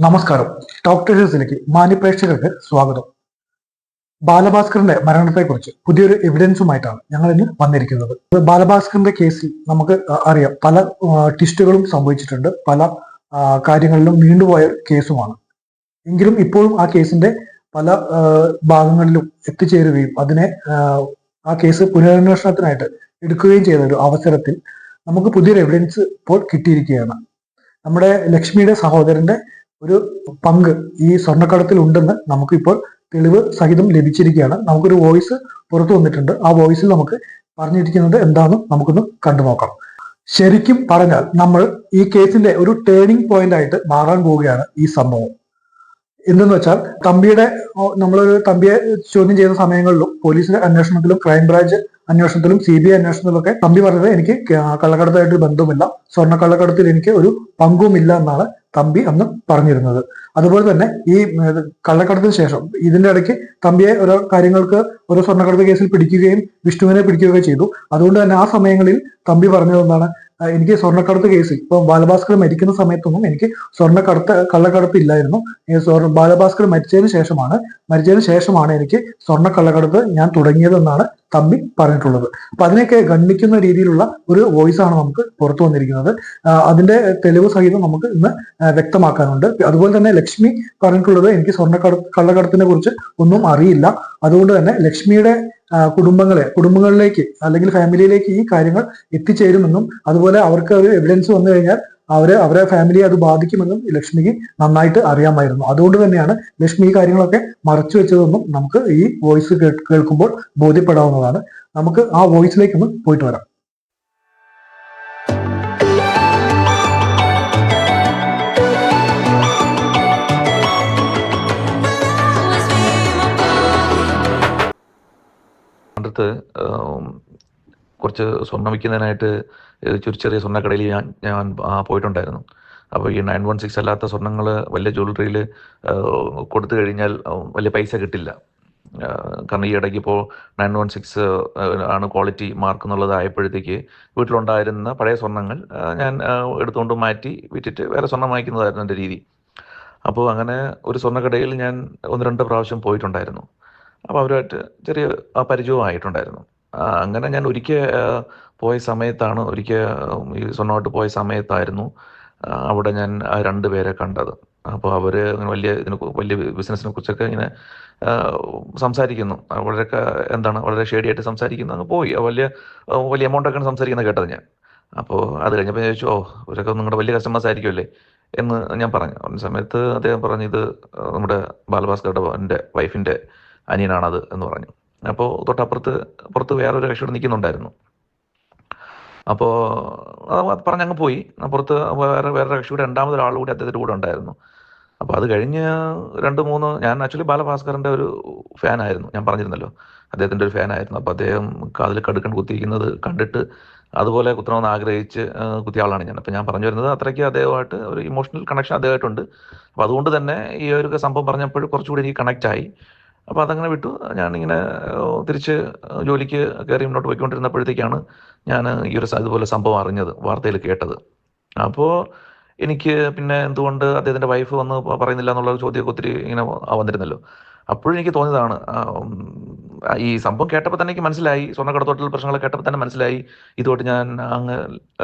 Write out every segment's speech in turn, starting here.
നമസ്കാരം. ടോക് ടേഴ്സിലേക്ക് മാന്യപ്രേക്ഷകർക്ക് സ്വാഗതം. ബാലഭാസ്കറിന്റെ മരണത്തെക്കുറിച്ച് പുതിയൊരു എവിഡൻസുമായിട്ടാണ് ഞങ്ങൾ ഇന്ന് വന്നിരിക്കുന്നത്. ബാലഭാസ്കറിന്റെ കേസിൽ നമുക്ക് അറിയാം, പല ട്വിസ്റ്റുകളും സംഭവിച്ചിട്ടുണ്ട്, പല കാര്യങ്ങളിലും നീണ്ടുപോയ കേസുമാണ്. എങ്കിലും ഇപ്പോഴും ആ കേസിന്റെ പല ഭാഗങ്ങളിലും എത്തിച്ചേരുകയും അതിനെ ആ കേസ് പുനരന്വേഷണത്തിനായിട്ട് എടുക്കുകയും ചെയ്ത ഒരു അവസരത്തിൽ നമുക്ക് പുതിയൊരു എവിഡൻസ് ഇപ്പോൾ കിട്ടിയിരിക്കുകയാണ്. നമ്മുടെ ലക്ഷ്മിയുടെ സഹോദരന്റെ ഒരു പങ്ക് ഈ സ്വർണ്ണക്കടത്തിൽ ഉണ്ടെന്ന് നമുക്കിപ്പോൾ തെളിവ് സഹിതം ലഭിച്ചിരിക്കുകയാണ്. നമുക്കൊരു വോയിസ് പുറത്തു വന്നിട്ടുണ്ട്. ആ വോയിസിൽ നമുക്ക് പറഞ്ഞിരിക്കുന്നത് എന്താണെന്ന് നമുക്കൊന്ന് കണ്ടു നോക്കാം. ശരിക്കും പറഞ്ഞാൽ നമ്മൾ ഈ കേസിന്റെ ഒരു ടേണിംഗ് പോയിന്റ് ആയിട്ട് മാറാൻ പോവുകയാണ് ഈ സംഭവം. എന്തെന്ന് വെച്ചാൽ നമ്മളൊരു തമ്പിയെ ചോദ്യം ചെയ്ത സമയങ്ങളിലും പോലീസിന്റെ അന്വേഷണത്തിലും ക്രൈംബ്രാഞ്ച് അന്വേഷണത്തിലും CBI അന്വേഷണത്തിലൊക്കെ തമ്പി പറഞ്ഞത് എനിക്ക് കള്ളക്കടത്തായിട്ട് ബന്ധവുമില്ല, സ്വർണ്ണക്കള്ളക്കടത്തിൽ എനിക്ക് ഒരു പങ്കുമില്ല എന്നാണ് തമ്പി അന്ന് പറഞ്ഞിരുന്നത്. അതുപോലെ തന്നെ ഈ കള്ളക്കടത്തിന് ശേഷം ഇതിന്റെ ഇടയ്ക്ക് തമ്പിയെ ഓരോ കാര്യങ്ങൾക്ക് ഓരോ സ്വർണ്ണക്കടത്ത് കേസിൽ പിടിക്കുകയും വിഷ്ണുവിനെ പിടിക്കുകയൊക്കെ ചെയ്തു. അതുകൊണ്ട് തന്നെ ആ സമയങ്ങളിൽ തമ്പി പറഞ്ഞത് എന്താണ്, എനിക്ക് സ്വർണ്ണക്കടത്ത് കേസിൽ ഇപ്പൊ ബാലഭാസ്കർ മരിക്കുന്ന സമയത്തൊന്നും എനിക്ക് കള്ളക്കടത്ത് ഇല്ലായിരുന്നു. ബാലഭാസ്കർ മരിച്ചതിന് ശേഷമാണ് എനിക്ക് സ്വർണ്ണക്കള്ളക്കടത്ത് ഞാൻ തുടങ്ങിയതെന്നാണ് തമ്പി പറഞ്ഞിട്ടുള്ളത്. അപ്പൊ അതിനെയൊക്കെ ഗണ്ണിക്കുന്ന രീതിയിലുള്ള ഒരു വോയിസ് ആണ് നമുക്ക് പുറത്തു വന്നിരിക്കുന്നത്. അതിന്റെ തെളിവ് സഹിതം നമുക്ക് ഇന്ന് വ്യക്തമാക്കാനുണ്ട്. അതുപോലെ തന്നെ ലക്ഷ്മി പറഞ്ഞിട്ടുള്ളത് എനിക്ക് കള്ളക്കടത്തിനെ കുറിച്ച് ഒന്നും അറിയില്ല, അതുകൊണ്ട് തന്നെ ലക്ഷ്മിയുടെ കുടുംബങ്ങളിലേക്ക് അല്ലെങ്കിൽ ഫാമിലിയിലേക്ക് ഈ കാര്യങ്ങൾ എത്തിച്ചേരുമെന്നും അതുപോലെ അവർക്ക് ഒരു എവിഡൻസ് വന്നു കഴിഞ്ഞാൽ അവരെ ഫാമിലിയെ അത് ബാധിക്കുമെന്നും ലക്ഷ്മിക്ക് നന്നായിട്ട് അറിയാമായിരുന്നു. അതുകൊണ്ട് തന്നെയാണ് ലക്ഷ്മി ഈ കാര്യങ്ങളൊക്കെ മറച്ചു വെച്ചതെന്നും നമുക്ക് ഈ വോയിസ് കേൾക്കുമ്പോൾ ബോധ്യപ്പെടാവുന്നതാണ്. നമുക്ക് ആ വോയിസിലേക്ക് ഒന്ന് പോയിട്ട് വരാം. കുറച്ച് സ്വർണ്ണം വിൽക്കുന്നതിനായിട്ട് ചെറിയ സ്വർണ്ണക്കടയിൽ ഞാൻ പോയിട്ടുണ്ടായിരുന്നു. അപ്പോൾ ഈ 916 അല്ലാത്ത സ്വർണ്ണങ്ങൾ വലിയ ജ്വല്ലറിയിൽ കൊടുത്തു കഴിഞ്ഞാൽ വലിയ പൈസ കിട്ടില്ല. കാരണം ഈ ഇടയ്ക്ക് ഇപ്പോൾ 916 ആണ് ക്വാളിറ്റി മാർക്ക് എന്നുള്ളതായപ്പോഴത്തേക്ക് വീട്ടിലുണ്ടായിരുന്ന പഴയ സ്വർണ്ണങ്ങൾ ഞാൻ എടുത്തുകൊണ്ട് മാറ്റി വിറ്റിട്ട് വേറെ സ്വർണ്ണം വാങ്ങിക്കുന്നതായിരുന്നു എൻ്റെ രീതി. അപ്പോൾ അങ്ങനെ ഒരു സ്വർണ്ണക്കടയിൽ ഞാൻ 1-2 പ്രാവശ്യം പോയിട്ടുണ്ടായിരുന്നു. അപ്പോൾ അവരുമായിട്ട് ചെറിയ പരിചയമായിട്ടുണ്ടായിരുന്നു. അങ്ങനെ ഞാൻ ഒരിക്കൽ ഈ സ്വർണ്ണമായിട്ട് പോയ സമയത്തായിരുന്നു അവിടെ ഞാൻ 2 പേരെ കണ്ടത്. അപ്പോൾ അവർ അങ്ങനെ വലിയ ബിസിനസ്സിനെ കുറിച്ചൊക്കെ ഇങ്ങനെ സംസാരിക്കുന്നു. വളരെ ഷേഡിയായിട്ട് സംസാരിക്കുന്നു. അങ്ങ് പോയി വലിയ എമൗണ്ടൊക്കെയാണ് സംസാരിക്കുന്നത് കേട്ടത് ഞാൻ. അപ്പോൾ അത് കഴിഞ്ഞപ്പോൾ ഞാൻ ചോദിച്ചു, ഇവരൊക്കെ നിങ്ങളുടെ വലിയ കസ്റ്റമേഴ്സ് ആയിരിക്കുമല്ലേ എന്ന് ഞാൻ പറഞ്ഞു. ആ സമയത്ത് അദ്ദേഹം പറഞ്ഞു, ഇത് നമ്മുടെ ബാലഭാസ്കറുടെ വൈഫിൻ്റെ അനിയനാണത് എന്ന് പറഞ്ഞു. അപ്പോൾ പുറത്ത് വേറൊരു കക്ഷിയോട് നിൽക്കുന്നുണ്ടായിരുന്നു. അപ്പോൾ അത് പറഞ്ഞങ്ങ് പോയി. പുറത്ത് വേറെ കക്ഷിയുടെ 2ാമതൊരാൾ കൂടി അദ്ദേഹത്തിൻ്റെ കൂടെ ഉണ്ടായിരുന്നു. അപ്പോൾ അത് കഴിഞ്ഞ് 2-3 ഞാൻ ആക്ച്വലി ബാലഭാസ്കറിൻ്റെ ഒരു ഫാനായിരുന്നു, ഞാൻ പറഞ്ഞിരുന്നല്ലോ, അദ്ദേഹത്തിൻ്റെ ഒരു ഫാനായിരുന്നു. അപ്പോൾ അദ്ദേഹം കാതിൽ കടുക്കൻ കുത്തിയിരിക്കുന്നത് കണ്ടിട്ട് അതുപോലെ കുത്തണമെന്ന് ആഗ്രഹിച്ച് കുത്തിയ ആളാണ് ഞാൻ. അപ്പോൾ ഞാൻ പറഞ്ഞു വരുന്നത്, അത്രയ്ക്ക് അദ്ദേഹമായിട്ട് ഒരു ഇമോഷണൽ കണക്ഷൻ അദ്ദേഹമായിട്ടുണ്ട്. അപ്പോൾ അതുകൊണ്ട് തന്നെ ഈ ഒരു സംഭവം പറഞ്ഞപ്പോൾ കുറച്ചുകൂടി എനിക്ക് കണക്റ്റായി. അപ്പോൾ അതങ്ങനെ വിട്ടു. ഞാനിങ്ങനെ തിരിച്ച് ജോലിക്ക് കയറി മുന്നോട്ട് പോയിക്കൊണ്ടിരുന്നപ്പോഴത്തേക്കാണ് ഞാൻ ഈ ഒരു ഇതുപോലെ സംഭവം അറിഞ്ഞത്, വാർത്തയിൽ കേട്ടത്. അപ്പോൾ എനിക്ക് പിന്നെ എന്തുകൊണ്ട് അദ്ദേഹത്തിൻ്റെ വൈഫ് വന്ന് പറയുന്നില്ല എന്നുള്ള ചോദ്യമൊക്കെ ഒത്തിരി ഇങ്ങനെ വന്നിരുന്നല്ലോ. അപ്പോഴും എനിക്ക് തോന്നിയതാണ്, ഈ സംഭവം കേട്ടപ്പോൾ തന്നെ എനിക്ക് മനസ്സിലായി, സ്വർണ്ണക്കടത്തോട്ടൽ പ്രശ്നങ്ങൾ കേട്ടപ്പോൾ തന്നെ മനസ്സിലായി, ഇതുമായിട്ട് ഞാൻ അങ്ങ്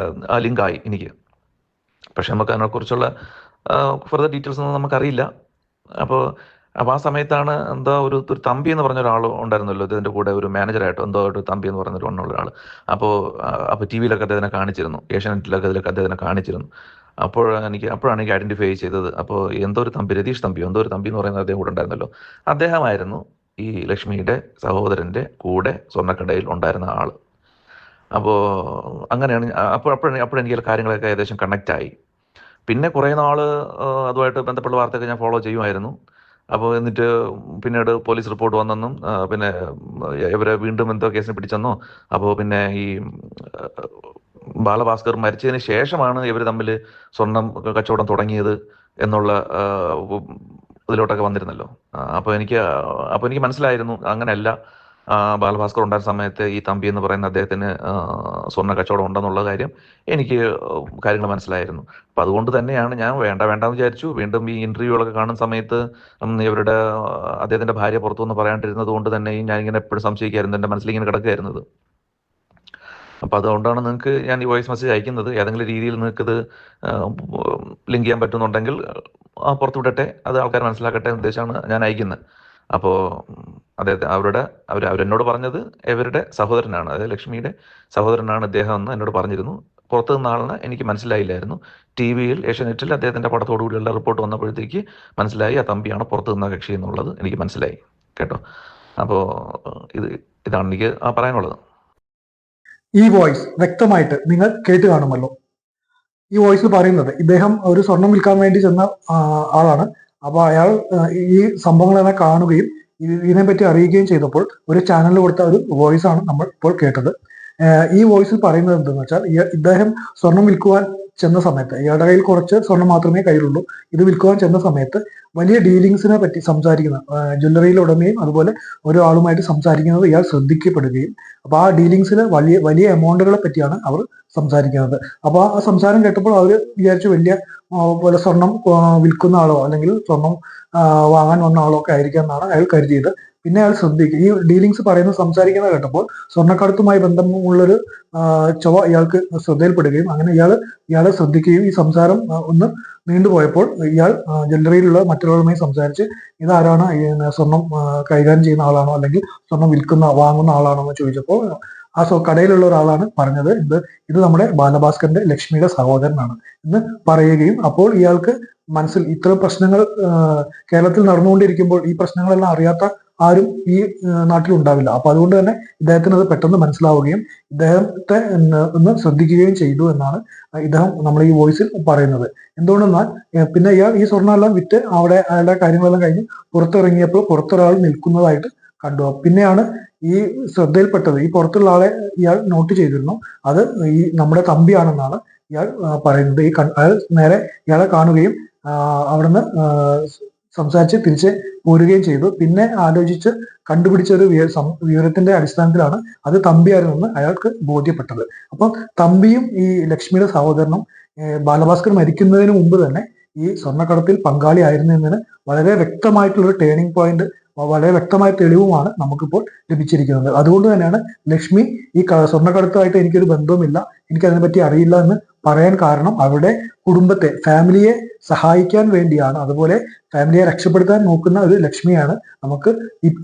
ലിങ്കായി എനിക്ക്. പക്ഷെ നമുക്ക് അതിനെക്കുറിച്ചുള്ള ഫർദർ ഡീറ്റെയിൽസ് ഒന്നും നമുക്കറിയില്ല. അപ്പോൾ ആ സമയത്താണ് ഒരു തമ്പി എന്ന് പറഞ്ഞ ഒരാൾ ഉണ്ടായിരുന്നല്ലോ, ഇതിൻ്റെ കൂടെ ഒരു മാനേജറായിട്ടോ ഒരു തമ്പി എന്ന് പറഞ്ഞൊരു ഒരാൾ. അപ്പോൾ TV-ലൊക്കെ അദ്ദേഹത്തിനെ കാണിച്ചിരുന്നു, ഏഷ്യാനെറ്റിലൊക്കെ അതിലൊക്കെ അദ്ദേഹത്തിനെ കാണിച്ചിരുന്നു. അപ്പോഴാണ് എനിക്ക് ഐഡൻറ്റിഫൈ ചെയ്തത്. അപ്പോൾ രതീഷ് തമ്പി എന്ന് പറയുന്ന അദ്ദേഹം കൂടെ ഉണ്ടായിരുന്നല്ലോ, അദ്ദേഹമായിരുന്നു ഈ ലക്ഷ്മിയുടെ സഹോദരൻ്റെ കൂടെ സ്വർണ്ണക്കടയിൽ ഉണ്ടായിരുന്ന ആൾ. അപ്പോൾ അങ്ങനെയാണ് അപ്പോഴെനിക്ക് കാര്യങ്ങളൊക്കെ ഏകദേശം കണക്റ്റായി. പിന്നെ കുറേ നാൾ അതുമായിട്ട് ബന്ധപ്പെട്ട വാർത്തയൊക്കെ ഞാൻ ഫോളോ ചെയ്യുമായിരുന്നു. അപ്പോൾ എന്നിട്ട് പിന്നീട് പോലീസ് റിപ്പോർട്ട് വന്നെന്നും പിന്നെ ഇവരെ വീണ്ടും എന്തോ കേസിന് പിടിച്ചെന്നോ, അപ്പോൾ പിന്നെ ഈ ബാലഭാസ്കർ മരിച്ചതിന് ശേഷമാണ് ഇവർ തമ്മിൽ സ്വർണം കച്ചവടം തുടങ്ങിയത് എന്നുള്ള ഇതിലോട്ടൊക്കെ വന്നിരുന്നല്ലോ. അപ്പോൾ എനിക്ക് മനസ്സിലായിരുന്നു അങ്ങനെയല്ല, ബാലഭാസ്കർ ഉണ്ടായിരുന്ന സമയത്ത് ഈ തമ്പി എന്ന് പറയുന്ന അദ്ദേഹത്തിന് സ്വർണ്ണ കച്ചവടം ഉണ്ടെന്നുള്ള കാര്യം എനിക്ക് കാര്യങ്ങൾ മനസ്സിലായിരുന്നു. അപ്പം അതുകൊണ്ട് തന്നെയാണ് ഞാൻ വേണ്ടാന്ന് വിചാരിച്ചു. വീണ്ടും ഈ ഇന്റർവ്യൂകളൊക്കെ കാണുന്ന സമയത്ത് ഇവരുടെ അദ്ദേഹത്തിന്റെ ഭാര്യ പുറത്തുനിന്ന് പറയാണ്ടിരുന്നത് കൊണ്ട് തന്നെയും ഞാനിങ്ങനെ എപ്പോഴും സംശയിക്കായിരുന്നു. എൻ്റെ മനസ്സിലിങ്ങനെ കിടക്കുകയായിരുന്നത്. അപ്പോൾ അതുകൊണ്ടാണ് നിങ്ങൾക്ക് ഞാൻ ഈ വോയിസ് മെസ്സേജ് അയക്കുന്നത്. ഏതെങ്കിലും രീതിയിൽ നിങ്ങൾക്കിത് ലിങ്ക് ചെയ്യാൻ പറ്റുന്നുണ്ടെങ്കിൽ പുറത്ത് വിടട്ടെ, അത് ആൾക്കാർ മനസ്സിലാക്കട്ടെ എന്ന് ഉദ്ദേശമാണ് ഞാൻ അയക്കുന്നത്. അപ്പോൾ അവരെന്നോട് പറഞ്ഞത് ഇവരുടെ സഹോദരനാണ്, അതായത് ലക്ഷ്മിയുടെ സഹോദരനാണ് ഇദ്ദേഹം എന്ന് എന്നോട് പറഞ്ഞിരുന്നു. പുറത്തു നിന്ന ആളിനെ എനിക്ക് മനസ്സിലായില്ലായിരുന്നു. ടി വിയിൽ, ഏഷ്യാനെറ്റിൽ അദ്ദേഹത്തിൻ്റെ പടത്തോടുകൂടിയുള്ള റിപ്പോർട്ട് വന്നപ്പോഴത്തേക്ക് മനസ്സിലായി ആ തമ്പിയാണ് പുറത്തു നിന്ന കക്ഷി എന്നുള്ളത് എനിക്ക് മനസ്സിലായി കേട്ടോ. അപ്പോൾ ഇതാണ് എനിക്ക് പറയാനുള്ളത്. ഈ വോയിസ് വ്യക്തമായിട്ട് നിങ്ങൾ കേട്ട് കാണുമല്ലോ. ഈ വോയിസിൽ പറയുന്നത് ഇദ്ദേഹം ഒരു സ്വർണം വിൽക്കാൻ വേണ്ടി ചെന്ന ആളാണ്. അപ്പൊ അയാൾ ഈ സംഭവങ്ങളെല്ലാം കാണുകയും ഇതിനെപ്പറ്റി അറിയുകയും ചെയ്തപ്പോൾ ഒരു ചാനലിൽ കൊടുത്ത ഒരു വോയിസ് ആണ് നമ്മൾ ഇപ്പോൾ കേട്ടത്. ഈ വോയിസിൽ പറയുന്നത് എന്തെന്ന് വെച്ചാൽ ഇദ്ദേഹം സ്വർണം വിൽക്കുവാൻ ചെന്ന സമയത്ത് ഇയാളുടെ കയ്യിൽ കുറച്ച് സ്വർണം മാത്രമേ കയ്യിലുള്ളൂ. ഇത് വിൽക്കുവാൻ ചെന്ന സമയത്ത് വലിയ ഡീലിങ്സിനെ പറ്റി സംസാരിക്കുന്ന ജ്വല്ലറിയിൽ ഉടമയും അതുപോലെ ഓരോ ആളുമായിട്ട് സംസാരിക്കുന്നത് ഇയാൾ ശ്രദ്ധിക്കപ്പെടുകയും അപ്പൊ ആ ഡീലിങ്സിൽ വലിയ വലിയ എമൗണ്ടുകളെ പറ്റിയാണ് അവർ സംസാരിക്കുന്നത്. അപ്പൊ ആ സംസാരം കേട്ടപ്പോൾ അവർ വിചാരിച്ചു വലിയ പോലെ സ്വർണം വിൽക്കുന്ന ആളോ അല്ലെങ്കിൽ സ്വർണം വാങ്ങാൻ വന്ന ആളോ ഒക്കെ ആയിരിക്കാം എന്നാണ് അയാൾ കരുതിയത്. പിന്നെ അയാൾ ശ്രദ്ധിക്കും, ഈ ഡീലിങ്സ് പറയുന്നത് സംസാരിക്കുന്നത് കേട്ടപ്പോൾ സ്വർണ്ണക്കടത്തുമായി ബന്ധമുള്ളൊരു ചൊവ്വ ഇയാൾക്ക് ശ്രദ്ധയിൽപ്പെടുകയും അങ്ങനെ ഇയാളെ ശ്രദ്ധിക്കുകയും ഈ സംസാരം ഒന്ന് നീണ്ടുപോയപ്പോൾ ഇയാൾ ജ്വല്ലറിയിലുള്ള മറ്റൊരാളുമായി സംസാരിച്ച് ഇതാരാണ്, സ്വർണം കൈകാര്യം ചെയ്യുന്ന ആളാണോ അല്ലെങ്കിൽ സ്വർണം വാങ്ങുന്ന ആളാണോ എന്ന് ചോദിച്ചപ്പോൾ ആ കടയിലുള്ള ഒരാളാണ് പറഞ്ഞത് ഇത് നമ്മുടെ ബാലഭാസ്കറിന്റെ ലക്ഷ്മിയുടെ സഹോദരനാണ് എന്ന് പറയുകയും അപ്പോൾ ഇയാൾക്ക് മനസ്സിൽ ഇത്തരം പ്രശ്നങ്ങൾ കേരളത്തിൽ നടന്നുകൊണ്ടിരിക്കുമ്പോൾ ഈ പ്രശ്നങ്ങളെല്ലാം അറിയാത്ത ആരും ഈ നാട്ടിൽ ഉണ്ടാവില്ല. അപ്പൊ അതുകൊണ്ട് തന്നെ ഇദ്ദേഹത്തിന് അത് പെട്ടെന്ന് മനസ്സിലാവുകയും ഇദ്ദേഹത്തെ ഒന്ന് ശ്രദ്ധിക്കുകയും ചെയ്തു എന്നാണ് ഇദ്ദേഹം നമ്മൾ ഈ വോയിസിൽ പറയുന്നത്. എന്തുകൊണ്ടെന്നാൽ പിന്നെ ഇയാൾ ഈ സ്വർണ്ണമെല്ലാം വിറ്റ് അവിടെ അയാളുടെ കാര്യങ്ങളെല്ലാം കഴിഞ്ഞ് പുറത്തിറങ്ങിയപ്പോൾ പുറത്തൊരാൾ നിൽക്കുന്നതായിട്ട് കണ്ടു. പിന്നെയാണ് ഈ ശ്രദ്ധയിൽപ്പെട്ടത്, ഈ പുറത്തുള്ള ആളെ ഇയാൾ നോട്ട് ചെയ്തിരുന്നു, അത് ഈ നമ്മുടെ തമ്പിയാണെന്നാണ് ഇയാൾ പറയുന്നത്. അയാൾ നേരെ ഇയാളെ കാണുകയും അവിടുന്ന് സംസാരിച്ച് തിരിച്ച് പോരുകയും ചെയ്തു. പിന്നെ ആലോചിച്ച് കണ്ടുപിടിച്ച ഒരു വിവരത്തിന്റെ അടിസ്ഥാനത്തിലാണ് അത് തമ്പിയായിരുന്നെന്ന് അയാൾക്ക് ബോധ്യപ്പെട്ടത്. അപ്പം തമ്പിയും ഈ ലക്ഷ്മിയുടെ സഹോദരനും ബാലഭാസ്കർ മരിക്കുന്നതിന് മുമ്പ് തന്നെ ഈ സ്വർണ്ണക്കടത്തിൽ പങ്കാളിയായിരുന്നു എന്നതിന് വളരെ വ്യക്തമായിട്ടുള്ളൊരു ടേണിംഗ് പോയിന്റ്, വളരെ വ്യക്തമായ തെളിവുമാണ് നമുക്കിപ്പോൾ ലഭിച്ചിരിക്കുന്നത്. അതുകൊണ്ട് തന്നെയാണ് ലക്ഷ്മി ഈ സ്വർണ്ണക്കടത്തുമായിട്ട് എനിക്കൊരു ബന്ധവുമില്ല, എനിക്ക് അതിനെപ്പറ്റി അറിയില്ല എന്ന് പറയാൻ കാരണം അവരുടെ കുടുംബത്തെ, ഫാമിലിയെ സഹായിക്കാൻ വേണ്ടിയാണ്, അതുപോലെ ഫാമിലിയെ രക്ഷപ്പെടുത്താൻ നോക്കുന്ന ഒരു ലക്ഷ്മിയാണ് നമുക്ക്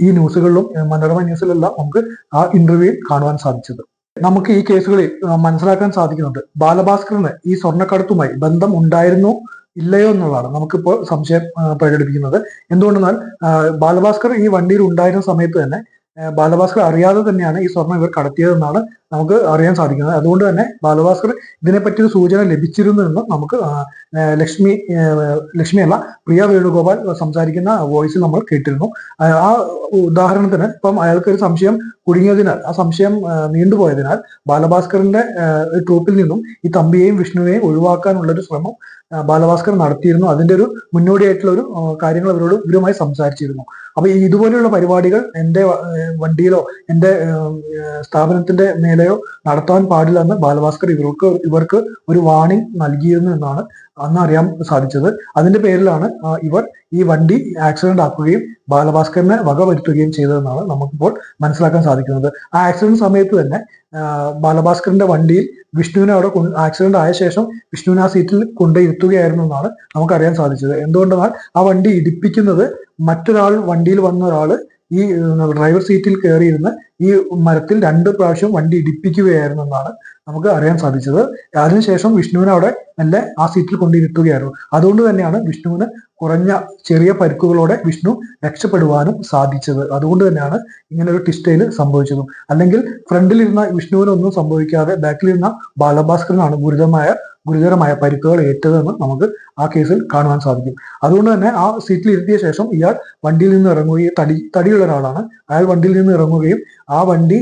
ഈ ന്യൂസുകളിലും മനോരമ ന്യൂസിലെല്ലാം നമുക്ക് ആ ഇന്റർവ്യൂവിൽ കാണുവാൻ സാധിച്ചത്. നമുക്ക് ഈ കേസുകളിൽ മനസ്സിലാക്കാൻ സാധിക്കുന്നുണ്ട് ബാലഭാസ്കറിന് ഈ സ്വർണ്ണക്കടത്തുമായി ബന്ധം ഉണ്ടായിരുന്നോ ഇല്ലയോ എന്നുള്ളതാണ് നമുക്കിപ്പോൾ സംശയം പ്രകടിപ്പിക്കുന്നത്. എന്തുകൊണ്ടെന്നാൽ ബാലഭാസ്കർ ഈ വണ്ടിയിൽ ഉണ്ടായിരുന്ന സമയത്ത് തന്നെ ബാലഭാസ്കർ അറിയാതെ തന്നെയാണ് ഈ സ്വർണം ഇവർ കടത്തിയതെന്നാണ് നമുക്ക് അറിയാൻ സാധിക്കുന്നത്. അതുകൊണ്ട് തന്നെ ബാലഭാസ്കർ ഇതിനെപ്പറ്റി ഒരു സൂചന ലഭിച്ചിരുന്നു എന്ന് നമുക്ക് ലക്ഷ്മിയല്ല പ്രിയ വേണുഗോപാൽ സംസാരിക്കുന്ന വോയിസിൽ നമ്മൾ കേട്ടിരുന്നു. ആ ഉദാഹരണത്തിന് ഇപ്പം അയാൾക്ക് ഒരു സംശയം കുടുങ്ങിയതിനാൽ, ആ സംശയം നീണ്ടുപോയതിനാൽ ബാലഭാസ്കറിന്റെ ട്രൂപ്പിൽ നിന്നും ഈ തമ്പിയെയും വിഷ്ണുവിനെയും ഒഴിവാക്കാനുള്ള ഒരു ശ്രമം ബാലഭാസ്കർ നടത്തിയിരുന്നു. അതിന്റെ ഒരു മുന്നോടിയായിട്ടുള്ള ഒരു കാര്യങ്ങൾ ഇവരുമായി സംസാരിച്ചിരുന്നു. അപ്പൊ ഇതുപോലെയുള്ള പരിപാടികൾ എൻ്റെ വണ്ടിയിലോ എൻ്റെ സ്ഥാപനത്തിന്റെ മേലെയോ നടത്താൻ പാടില്ല എന്ന് ബാലഭാസ്കർ ഇവർക്ക് ഒരു വാർണിംഗ് നൽകിയിരുന്നു എന്നാണ് അന്ന് അറിയാൻ സാധിച്ചത്. അതിന്റെ പേരിലാണ് ഇവർ ഈ വണ്ടി ആക്സിഡന്റ് ആക്കുകയും ബാലഭാസ്കറിനെ വകവരുത്തുകയും ചെയ്തതെന്നാണ് നമുക്കിപ്പോൾ മനസ്സിലാക്കാൻ സാധിക്കുന്നത്. ആ ആക്സിഡന്റ് സമയത്ത് തന്നെ ബാലഭാസ്കറിന്റെ വണ്ടിയിൽ വിഷ്ണുവിനെ അവിടെ ആക്സിഡന്റ് ആയ ശേഷം വിഷ്ണുവിനെ ആ സീറ്റിൽ കൊണ്ടിരുത്തുകയായിരുന്നു എന്നാണ് നമുക്കറിയാൻ സാധിച്ചത്. എന്തുകൊണ്ടെന്നാൽ ആ വണ്ടി ഇടിപ്പിക്കുന്നത് മറ്റൊരാൾ, വണ്ടിയിൽ വന്ന ഒരാൾ ഈ ഡ്രൈവർ സീറ്റിൽ കയറിയിരുന്ന് ഈ മരത്തിൽ 2 പ്രാവശ്യം വണ്ടി ഇടിപ്പിക്കുകയായിരുന്നു എന്നാണ് നമുക്ക് അറിയാൻ സാധിച്ചത്. അതിനുശേഷം വിഷ്ണുവിനെ അവിടെ മെല്ലെ ആ സീറ്റിൽ കൊണ്ടിരുത്തുകയായിരുന്നു. അതുകൊണ്ട് തന്നെയാണ് വിഷ്ണുവിന് കുറഞ്ഞ ചെറിയ പരിക്കുകളോടെ വിഷ്ണു രക്ഷപ്പെടുവാനും സാധിച്ചത്. അതുകൊണ്ട് തന്നെയാണ് ഇങ്ങനെ ഒരു ട്വിസ്റ്റയിൽ സംഭവിച്ചതും. അല്ലെങ്കിൽ ഫ്രണ്ടിലിരുന്ന വിഷ്ണുവിനൊന്നും സംഭവിക്കാതെ ബാക്കിലിരുന്ന ബാലഭാസ്കറിനാണ് ഗുരുതരമായ പരിക്കുകൾ ഏറ്റതെന്ന് നമുക്ക് ആ കേസിൽ കാണുവാൻ സാധിക്കും. അതുകൊണ്ട് തന്നെ ആ സീറ്റിൽ ഇരുത്തിയ ശേഷം ഇയാൾ വണ്ടിയിൽ നിന്ന് ഇറങ്ങുകയും, തടിയുള്ള ഒരാളാണ്, അയാൾ വണ്ടിയിൽ നിന്ന് ഇറങ്ങുകയും ആ വണ്ടി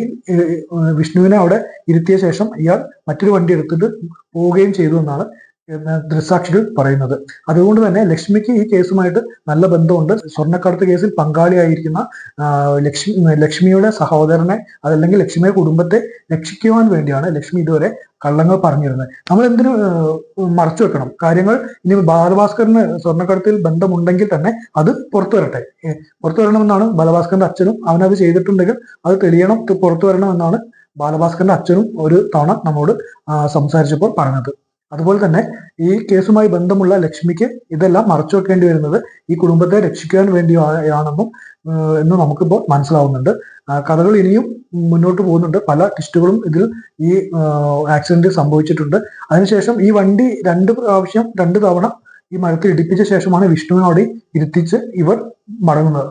വിഷ്ണുവിനെ അവിടെ ഇരുത്തിയ ശേഷം ഇയാൾ മറ്റൊരു വണ്ടി എടുത്തിട്ട് പോവുകയും ചെയ്തു എന്നാണ് എന്ന് ദൃക്സാക്ഷികൾ പറയുന്നത്. അതുകൊണ്ട് തന്നെ ലക്ഷ്മിക്ക് ഈ കേസുമായിട്ട് നല്ല ബന്ധമുണ്ട്. സ്വർണ്ണക്കടത്ത് കേസിൽ പങ്കാളിയായിരിക്കുന്ന ലക്ഷ്മിയുടെ സഹോദരനെ അതല്ലെങ്കിൽ ലക്ഷ്മിയുടെ കുടുംബത്തെ രക്ഷിക്കുവാൻ വേണ്ടിയാണ് ലക്ഷ്മി ഇതുവരെ കള്ളങ്ങൾ പറഞ്ഞിരുന്നത്. നമ്മൾ എന്തിനു മറച്ചു വെക്കണം കാര്യങ്ങൾ? ഇനി ബാലഭാസ്കറിന് സ്വർണ്ണക്കടത്തിൽ ബന്ധമുണ്ടെങ്കിൽ തന്നെ അത് പുറത്തു വരട്ടെ. പുറത്തു വരണമെന്നാണ് ബാലഭാസ്കറിന്റെ അച്ഛനും, അവനത് ചെയ്തിട്ടുണ്ടെങ്കിൽ അത് തെളിയണം, പുറത്തു വരണമെന്നാണ് ബാലഭാസ്കറിന്റെ അച്ഛനും ഒരു തവണ നമ്മോട് സംസാരിച്ചപ്പോൾ പറഞ്ഞത്. അതുപോലെ തന്നെ ഈ കേസുമായി ബന്ധമുള്ള ലക്ഷ്മിക്ക് ഇതെല്ലാം മറച്ചു വെക്കേണ്ടി വരുന്നത് ഈ കുടുംബത്തെ രക്ഷിക്കാൻ വേണ്ടിയാണെന്നും എന്ന് നമുക്കിപ്പോൾ മനസ്സിലാവുന്നുണ്ട്. കഥകൾ ഇനിയും മുന്നോട്ട് പോകുന്നുണ്ട്. പല ട്വിസ്റ്റുകളും ഇതിൽ ഈ ആക്സിഡന്റ് സംഭവിച്ചിട്ടുണ്ട്. അതിനുശേഷം ഈ വണ്ടി രണ്ട് തവണ ഈ മരത്തിൽ ഇടിപ്പിച്ച ശേഷമാണ് വിഷ്ണുവിനോട് ഇരുത്തിച്ച് ഇവർ മടങ്ങുന്നത്.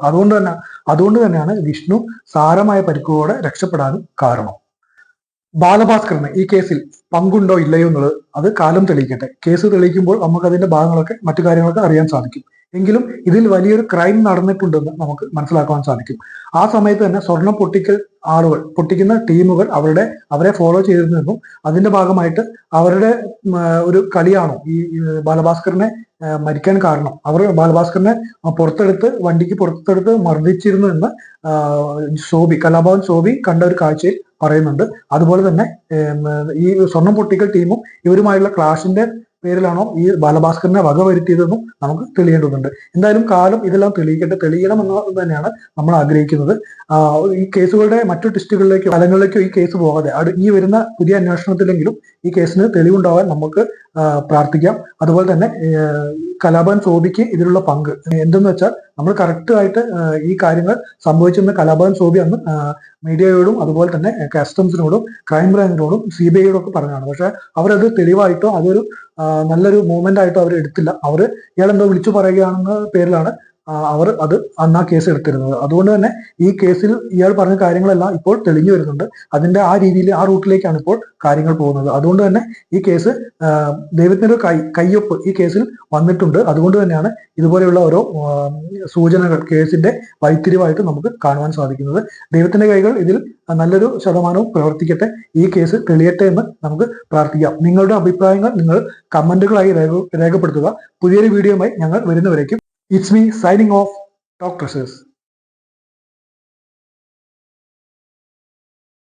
അതുകൊണ്ട് തന്നെയാണ് വിഷ്ണു സാരമായ പരിക്കുകളോടെ രക്ഷപ്പെടാനും കാരണം. ബാലഭാസ്കറിന് ഈ കേസിൽ പങ്കുണ്ടോ ഇല്ലയോ എന്നുള്ളത് അത് കാലം തെളിയിക്കട്ടെ. കേസ് തെളിയിക്കുമ്പോൾ നമുക്ക് അതിന്റെ ഭാഗങ്ങളൊക്കെ മറ്റു കാര്യങ്ങളൊക്കെ അറിയാൻ സാധിക്കും. എങ്കിലും ഇതിൽ വലിയൊരു ക്രൈം നടന്നിട്ടുണ്ടെന്ന് നമുക്ക് മനസ്സിലാക്കാൻ സാധിക്കും. ആ സമയത്ത് തന്നെ സ്വർണം പൊട്ടിക്കുന്ന ടീമുകൾ അവരെ ഫോളോ ചെയ്തിരുന്നെന്നും അതിന്റെ ഭാഗമായിട്ട് അവരുടെ ഒരു കളിയാണോ ഈ ബാലഭാസ്കറിനെ മരിക്കാൻ കാരണം? അവർ ബാലഭാസ്കറിനെ വണ്ടിക്ക് പുറത്തെടുത്ത് മർദ്ദിച്ചിരുന്നു എന്ന് കലാഭവൻ ശോഭി കണ്ട ഒരു കാഴ്ചയിൽ പറയുന്നുണ്ട്. അതുപോലെ തന്നെ ഈ സ്വർണം പൊട്ടിക്കൽ ടീമും ഇവരുമായുള്ള ക്ലാഷിന്റെ പേരിലാണോ ഈ ബാലഭാസ്കറിനെ വകവരുത്തിയതെന്നും നമുക്ക് തെളിയേണ്ടതുണ്ട്. എന്തായാലും കാലം ഇതെല്ലാം തെളിയണം എന്ന് തന്നെയാണ് നമ്മൾ ആഗ്രഹിക്കുന്നത്. ഈ കേസുകളുടെ മറ്റു ടെസ്റ്റുകളിലേക്കോ ഫലങ്ങളിലേക്കോ ഈ കേസ് പോകാതെ ഈ വരുന്ന പുതിയ അന്വേഷണത്തിലെങ്കിലും ഈ കേസിന് തെളിവുണ്ടാവാൻ നമുക്ക് പ്രാർത്ഥിക്കാം. അതുപോലെ തന്നെ കലാഭവൻ ശോഭിക്ക് ഇതിലുള്ള പങ്ക് എന്തെന്ന് വെച്ചാൽ നമ്മൾ കറക്റ്റ് ആയിട്ട് ഈ കാര്യങ്ങൾ സംഭവിച്ചെന്ന് കലാഭവൻ ശോഭി അന്ന് മീഡിയയോടും അതുപോലെ തന്നെ കസ്റ്റംസിനോടും ക്രൈംബ്രാഞ്ചിനോടും CBIയോടും ഒക്കെ പറഞ്ഞതാണ്. പക്ഷെ അവരത് തെളിവായിട്ടോ അതൊരു നല്ലൊരു മൂവ്മെന്റ് ആയിട്ടോ അവർ എടുത്തില്ല. ഇയാളെന്തോ വിളിച്ചു പറയുകയാണെന്ന പേരിലാണ് അവർ അന്ന് ആ കേസ് എടുത്തിരുന്നത്. അതുകൊണ്ട് തന്നെ ഈ കേസിൽ ഇയാൾ പറഞ്ഞ കാര്യങ്ങളെല്ലാം ഇപ്പോൾ തെളിഞ്ഞു വരുന്നുണ്ട്. അതിന്റെ ആ റൂട്ടിലേക്കാണ് ഇപ്പോൾ കാര്യങ്ങൾ പോകുന്നത്. അതുകൊണ്ട് തന്നെ ഈ കേസ് ദൈവത്തിന്റെ ഒരു കയ്യൊപ്പ് ഈ കേസിൽ വന്നിട്ടുണ്ട്. അതുകൊണ്ട് തന്നെയാണ് ഇതുപോലെയുള്ള ഓരോ സൂചനകൾ കേസിന്റെ വഴിത്തിരിവായിട്ട് നമുക്ക് കാണുവാൻ സാധിക്കുന്നത്. ദൈവത്തിന്റെ കൈകൾ ഇതിൽ നല്ലൊരു ശതമാനവും പ്രവർത്തിക്കട്ടെ, ഈ കേസ് തെളിയട്ടെ എന്ന് നമുക്ക് പ്രാർത്ഥിക്കാം. നിങ്ങളുടെ അഭിപ്രായങ്ങൾ നിങ്ങൾ കമന്റുകളായി രേഖപ്പെടുത്തുക. പുതിയൊരു വീഡിയോയുമായി ഞങ്ങൾ വരുന്നവരേക്കും It's me signing off, Talk Treasures.